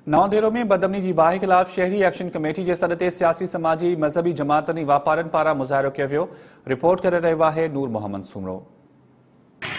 नवंदेरो में बदअमनी की बाहि खिलाफ शहरी एक्शन कमेटी के सॾ ते सियासी समाजी मज़हबी जमातनि वापारनि पारां मुज़ाहिरो कयो वियो। रिपोर्ट करे रहियो आहे नूर मोहम्मद सूमरो।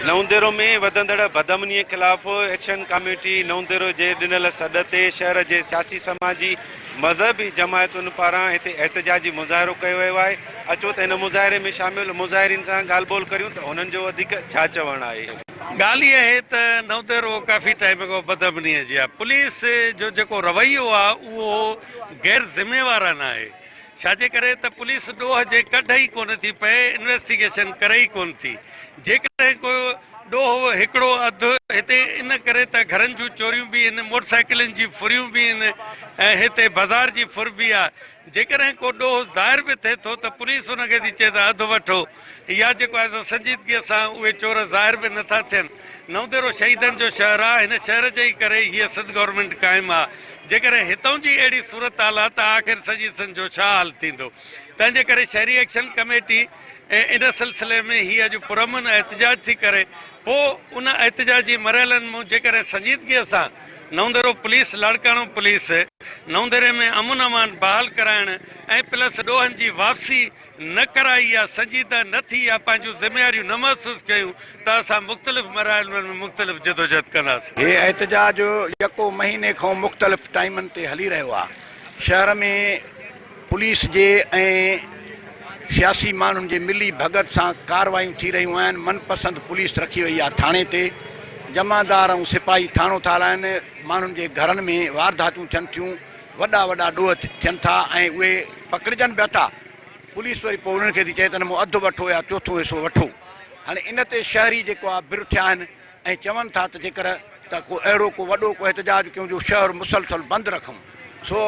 नवंदेरो में वधंदड़ बदअमनी खिलाफ एक्शन कमेटी नवंदेरो जे ॾिनल सॾ ते शहर के सियासी समाजी मज़हबी जमायतुनि पारां हिते एहतजाजी मुज़ाहिरो कयो वियो आहे। अचो त हिन मुज़ाहिरे में शामिल मुज़ाहिरीन सां ॻाल्हि ॿोल करियूं त उन्हनि जो वधीक छा चवणु आहे। ॻाल्हि इहा आहे त नवंदेरो काफ़ी टाइम खां बदअमनीअ जी आहे। पुलिस जो जेको रवैयो आहे उहो गैर ज़िम्मेवाराना आहे। छाजे करे त पुलिस ॾोह जे कढ ई कोन थी पए, इन्वेस्टिगेशन करे ई कोन थी। जेकॾहिं को ॾोह हिकिड़ो अधु हिते इन करे त घरनि जूं चोरियूं बि आहिनि, मोटरसाइकिलनि जी फुरियूं बि आहिनि ऐं हिते बाज़ार जी फुर बि आहे। जेकॾहिं को ॾोह ज़ाहिर बि थिए थो त पुलिस उनखे थी चए त अधु वठो, या जेको आहे संजीदगीअ सां उहे चोर ज़ाहिर बि नथा थियनि। नवंदेरो शहीदनि जो शहर आहे, हिन शहर जे ई करे हीअ सिंध गवर्नमेंट क़ाइमु आहे। जेकॾहिं हितां जी अहिड़ी सूरत हाल आहे त आख़िर सॼी सिंध जो छा हाल थींदो। तंहिंजे करे शहरी एक्शन कमेटी इन सिलसिले में हीअ अॼु पुरमन एहतजाज थी करे पोइ उन एहतजाजी मरहलनि में जेकॾहिं संजीदगीअ सां नवंदेरो पुलिस लाड़काणो पुलिस नवंदेरे में अमुन अमान बहाल कराइण ऐं प्लस ॾोहनि जी वापसी न कराई आहे, संजीदा न थी आहे, पंहिंजूं ज़िम्मेवारियूं न महसूसु कयूं त असां मुख़्तलिफ़ मरहलनि में मुख़्तलिफ़ जदोजहद कंदासीं। हे एहतजाज यको महीने खां मुख़्तलिफ़ टाइमनि ते हली रहियो आहे। शहर में पुलिस जे ऐं सियासी माण्हुनि जे मिली भगत सां कार्रवाइयूं थी रहियूं आहिनि। मनपसंद पुलिस रखी वई आहे थाणे ते। जमादार ऐं सिपाही थाणो था हलाइनि। माण्हुनि जे घरनि में वारदातूं थियनि थियूं, वॾा वॾा ॾोह थियनि था ऐं उहे पकड़जनि पिया था। पुलिस वरी पोइ उन्हनि खे थी चए त मूं अधु वठो या चोथों हिसो वठो। हाणे इन ते शहरी जेको आहे बिर थिया आहिनि ऐं चवनि था त जेकर त को अहिड़ो को वॾो को एहतजाज कयूं जो शहर मुसलसल बंदि रखूं। सो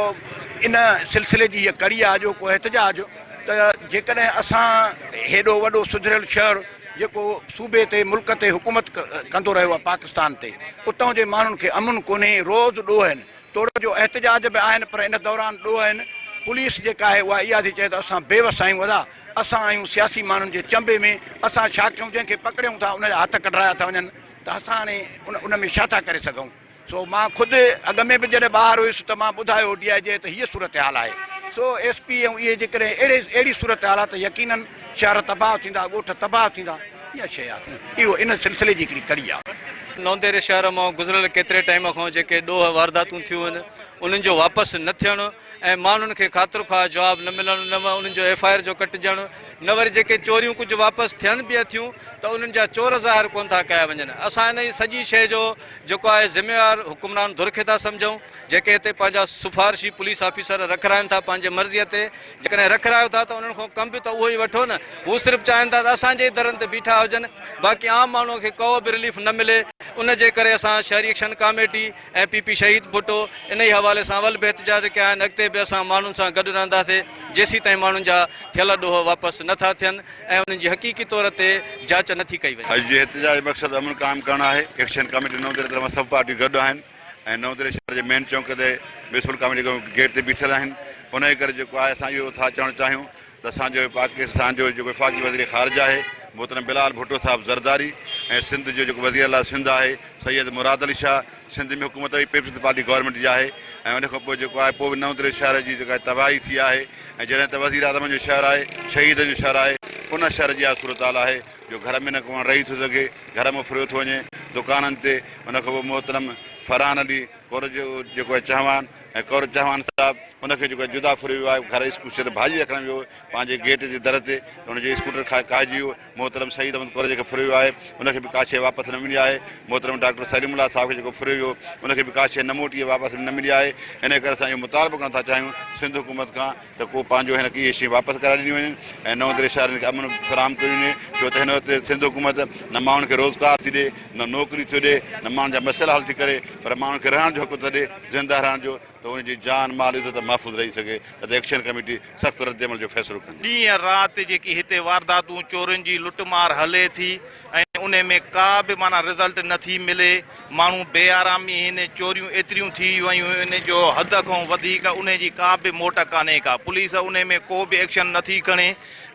इन सिलसिले जी हीअ कड़ी आहे जो को एहतजाज त जेकॾहिं असां हेॾो वॾो सुधरियल शहर जेको सूबे ते मुल्क ते हुकूमत कंदो रहियो आहे पाकिस्तान ते, उतां जे माण्हुनि खे अमुन कोन्हे, रोज़ ॾोह आहिनि, तोड़ जो एहतजाज बि आहिनि, पर इन दौरान ॾोह आहिनि। पुलिस जेका आहे उहा इहा थी चए त असां बेवस आहियूं, वॾा असां आहियूं सियासी माण्हुनि जे चंबे में, असां छा कयूं, जंहिंखे पकड़ियूं था उनजा हथ कढाया था वञनि त असां हाणे उन में छा था करे सघूं। सो मां ख़ुदि अॻ में बि जॾहिं ॿाहिरि हुयुसि त मां ॿुधायो DIJ त हीअ सूरत हाल आहे। सो SP ऐं इहे जेकॾहिं अहिड़ी सूरत हाल आहे त यकीनन शहर तबाह थींदा, ॻोठ तबाह थींदा। इहा शइ आहे, इहो इन सिलसिले जी हिकिड़ी कड़ी आहे। नवंदेरे शहर मां गुज़िरियल केतिरे टाइम खां जेके ॾोह वारदातूं थियूं आहिनि उन्हनि जो वापसि न थियणु ऐं माण्हुनि खे ख़ातिर ख़्वाह जवाबु न मिलणु, न उन्हनि जो FIR जो कटिजणु, न वरी जेके चोरियूं कुझु वापसि थियनि बि थियूं त उन्हनि जा चोर ज़ाहिर कोन था कया वञनि। असां इन सॼी शइ जो जेको आहे ज़िम्मेवार हुकुमरान धुर खे था सम्झूं, जेके हिते पंहिंजा सिफारिशी पुलिस ऑफिसर रखाइनि था पंहिंजे मर्ज़ीअ ते। जेकॾहिं रखायो था त उन्हनि खां कम बि त उहो ई वठो न। हू सिर्फ़ु चाहिनि था त असांजे दरनि ते बीठा हुजनि, बाक़ी आम माण्हूअ खे को बि रिलीफ न मिले। उन जे करे असां शहरी एक्शन कमेटी ऐं PP शहीद भुट्टो इन ई हवाले सां अवल बि एहतजाज कया आहिनि। अॻिते बि असां माण्हुनि सां गॾु रहंदासीं जेसीं ताईं माण्हुनि जा थियल ॾोह वापसि नथा थियनि ऐं उन्हनि जी हक़ीक़ी तौर ते जांच नथी कई वञे। अॼु जे एहतजाज मक़सदु अमन क़ाइमु करणु आहे। एक्शन कमेटी नवंदेरे तरफ़ां सभु पार्टियूं गॾु आहिनि ऐं नवंदेरे शहर जे मेन चौक ते म्यूनिसिपल कमेटी गेट ते बीठल आहिनि। उन जे करे जेको आहे असां इहो था चवणु चाहियूं त असांजो पाकिस्तान जो जेको वफ़ाक़ी वज़ीर ख़ारिजा आहे मोहतरम बिलाल भुट्टो साहिबु ज़रदारी ऐं सिंध जो जेको वज़ीर आला सिंध आहे सैयद मुराद अली शाह, सिंध में हुकूमत बि पीपल्स पार्टी गवर्नमेंट जी आहे। ऐं उन खां पोइ जेको आहे पोइ बि नवंदेरे शहर जी जेका तबाही थी आहे ऐं जॾहिं त वज़ीर आज़म जो शहर आहे, शहीदनि जो शहर आहे, उन शहर जी इहा सूरत हाल आहे जो घर में न को रही थो सघे, घर में फुरियो थो वञे दुकाननि ते। उन खां पोइ मोहतरम फरहान अली कौर जो जेको आहे चौहान ऐं कौर चौहान साहिबु उनखे जेको जुदा फुरियो वियो आहे। घर स्कूटर भाॼी रखण वियो पंहिंजे गेट जे दर ते, त हुनजे स्कूटर काइजी वियो। मोहतरम शहीद अहमद कौर जेके फुरियो आहे उनखे बि का शइ वापसि न मिली आहे। मोहतरम डॉक्टर सलीमुल्लाह साहिब खे जेको फुरियो वियो उनखे बि का शइ न मोटी वापसि न मिली आहे। इन करे असां इहो मुतालबो करणु था चाहियूं सिंध हुकूमत खां त को पंहिंजो हिनखे इहे शइ वापसि कराए ॾिनियूं वञनि ऐं नवंदेरे शहर खे अमन फ़राहम कयूं वञे। छो त हिन वक़्तु सिंध हुकूमत न माण्हुनि खे रोज़गार थी ॾिए, न नौकिरी थी ॾिए, न माण्हुनि जा मसइला हल थी करे, पर माण्हुनि खे रहण जो हक़ थो ॾिए, ज़िंदा रहण जो, त उनजी जान माल इज़त महफ़ूज़ रही सघे। त एक्शन कमेटी सख़्तु रद्द अमल जो फ़ैसिलो कंदी। ॾींहं राति जेकी हिते वारदातूं चोरनि जी लुटमार हले थी ऐं उन में का बि माना रिज़ल्ट नथी मिले, माण्हू बेआरामी आहिनि, चोरियूं एतिरियूं थी वियूं आहिनि जो हद खां वधीक, उन जी का बि मोट कान्हे का, पुलिस उन में को बि एक्शन नथी खणे।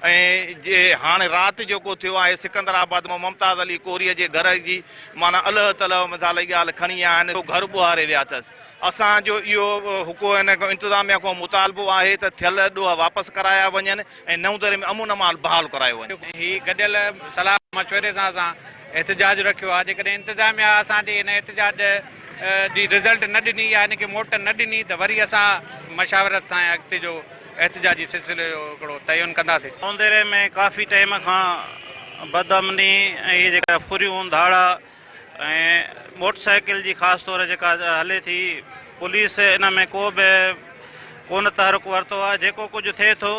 ऐं जे हाणे राति जेको थियो आहे सिकंदराबाद में मुमताज़ अली कोरीअ जे घर जी माना अलाह तलह मिसाल जी ॻाल्हि खणी आया आहिनि, घर ॿुहारे विया अथसि। असांजो इहो हिन इंतिज़ामिया खां मुतालबो आहे त थियल ॾोह वापसि कराया वञनि ऐं नवदरे में अमन अमाल बहाल करायो वञे। ही गॾियल सलाह मशवरे सां असां एहतजाज रखियो आहे। जेकॾहिं इंतिज़ामिया असांजे हिन एहतजाज जी रिज़ल्ट न ॾिनी या हिन खे मोट न ॾिनी त वरी असां मशावरत सां अॻिते जो एहतजाजी सिलसिले जो हिकिड़ो तयन कंदासीं। नवंदरे में काफ़ी टाइम खां बदअमनी ऐं इहे जेका फुरियूं धाड़ा ऐं मोटरसाइकिल जी ख़ासि तौर जेका हले थी, पुलिस इन में को बि कोन तहरुक वरितो आहे। जेको कुझु थिए थो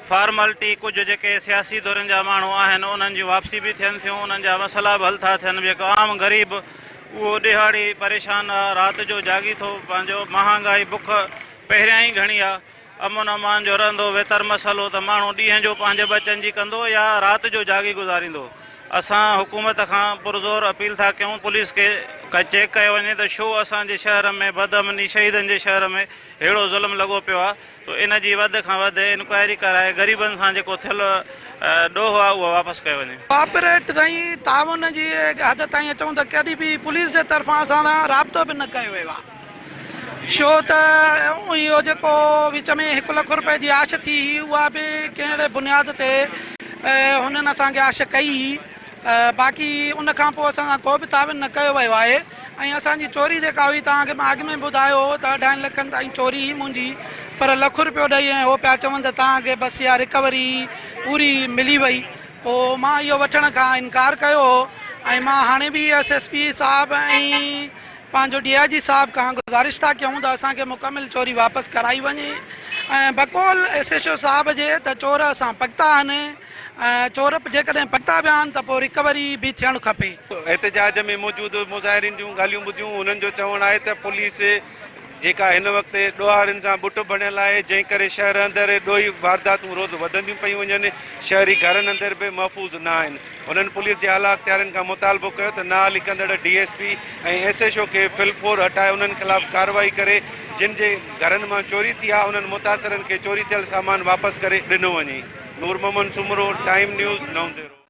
फॉर्मेलिटी, कुझु जेके सियासी दौरनि जा माण्हू आहिनि उन्हनि जी वापसी बि थियनि थियूं, उन्हनि जा मसइला बि हल था थियनि। जेको आम ग़रीब उहो ॾिहाड़ी परेशान आहे, राति जो जागी थो, पंहिंजो महांगाई बुख पहिरियां ई घणी आहे, अमन अमान जो रहंदो वेतर मसइलो त माण्हू ॾींहं जो पंहिंजे बचनि जी कंदो या राति जो जागी गुज़ारींदो। असां हुकूमत खां पुरज़ोर अपील था कयूं पुलिस खे चेक कयो वञे त छो असांजे शहर में बदअमनी, शहीदनि जे शहर में अहिड़ो ज़ुल्म लॻो पियो आहे, त इन जी वधि खां वधि इंक्वायरी कराए ग़रीबनि सां जेको थियल ॾोह आहे उहो वापसि कयो वञे। कॉपरेट ताईं ताउन जी हद ताईं अचूं त कॾहिं बि पुलिस जे तरफ़ां असां सां राब्तो बि न कयो वियो आहे, छो त इहो जेको विच में 1 लख रुपए जी आश थी उहा बि कहिड़े बुनियाद ते हुननि असांखे आश कई। बाक़ी उन खां पोइ असां सां को बि तावन न कयो वियो आहे। ऐं असांजी चोरी जेका हुई तव्हांखे मां अॻु में ॿुधायो त 2.5 लखनि ताईं चोरी हुई मुंहिंजी, पर ₹1 रुपयो ॾेई ऐं हो पिया चवनि त तव्हांखे बसि इहा रिकवरी पूरी मिली वई। पोइ मां इहो वठण खां इनकार कयो ऐं मां हाणे बि SSP साहब ऐं पंहिंजो DIG साहब खां गुज़ारिश था कयूं त असांखे मुकमिल चोरी वापसि कराई वञे। ऐं बक़ौल SHO साहब जे त चोर असां पकता आहिनि, चोर जेकॾहिं पकता विया आहिनि त पोइ रिकवरी बि थियणु खपे। एहतजाज में मौजूदु मुज़ाहिरीन जूं ॻाल्हियूं ॿुधियूं, उन्हनि जो चवणु आहे त पुलिस जेका हिन वक़्तु ॾोहारियुनि सां बुट बणियल आहे, जंहिं करे शहर अंदरि ॾोही वारदातूं रोज़ु वधंदियूं पयूं वञनि, शहरी घरनि अंदरि बि महफ़ूज़ न आहिनि। उन्हनि पुलिस जे आला अख़्तियारनि खां मुतालबो कयो त नाल लिकंदड़ DSP ऐं SHO खे फिलफोर हटाए उन्हनि ख़िलाफ़ कार्रवाई करे जिन जे घरनि मां चोरी थी आहे उन्हनि मुतासिरनि खे चोरी थियल सामान वापसि करे ॾिनो वञे। नूर मोहम्मद सुमरो, टाइम न्यूज़, नवंदेरो।